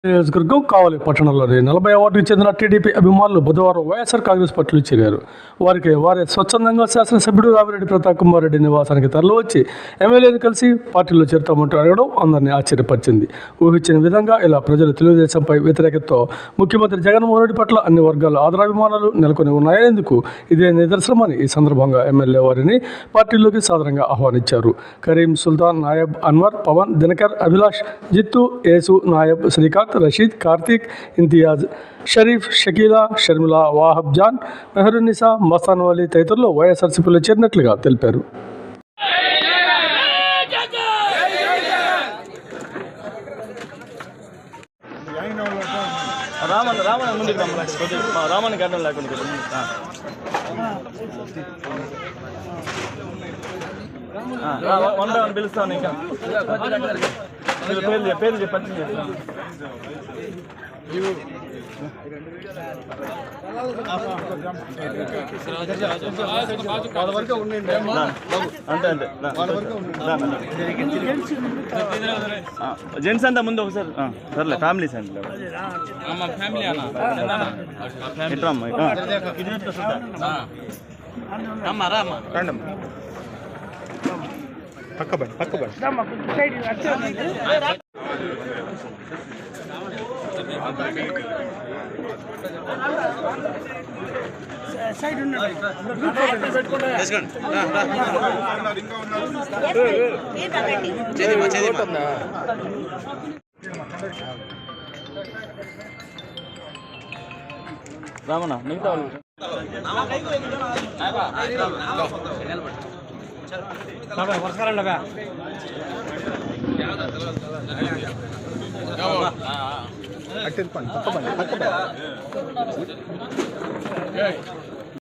నియోజకవర్గం కావలి పట్టణంలోని 40వ వార్డుకు చెందిన టీడీపీ అభిమానులు బుధవారం వైఎస్ఆర్ కాంగ్రెస్ పార్టీలో చేరారు. వారే స్వచ్ఛందంగా శాసనసభ్యుడు రామిరెడ్డి ప్రతాప్ కుమార్ రెడ్డి నివాసానికి తరలివచ్చి ఎమ్మెల్యేని కలిసి పార్టీలో చేరుతామంటూ అడగడం అందరినీ ఆశ్చర్యపరిచింది. ఊహించిన విధంగా ఇలా ప్రజలు తెలుగుదేశంపై వ్యతిరేకతతో ముఖ్యమంత్రి జగన్మోహన్ రెడ్డి పట్ల అన్ని వర్గాల ఆదరాభిమానాలు నెలకొని ఉన్నాయనేందుకు ఇదే నిదర్శనమని ఈ సందర్భంగా ఎమ్మెల్యే వారిని పార్టీలోకి సాదరంగా ఆహ్వానించారు. కరీం, సుల్తాన్, నాయబ్, అన్వర్, పవన్, దినకర్, అభిలాష్, జిత్తు, యేసు, నాయబ్, శ్రీకాంత్, రషీద్, కార్తీక్, ఇంతియాజ్, షరీఫ్, షకీలా, షర్మిలా, వాహబ్ జాన్, మెహరున్నిసా, మస్తాన్ వలీ తదితరులు వైఎస్ఆర్సీపీలో చేరినట్లుగా తెలిపారు. పిలుస్తాను ఇంకా పేర్లు చెప్పండి. అంతే అంతే జెంట్స్ అంతా ముందు ఒకసారి సర్లే ఫ్యామిలీస్ అండి పక్కబడి సైడ్ రామన్న మిగతా నమస్కారం పక్క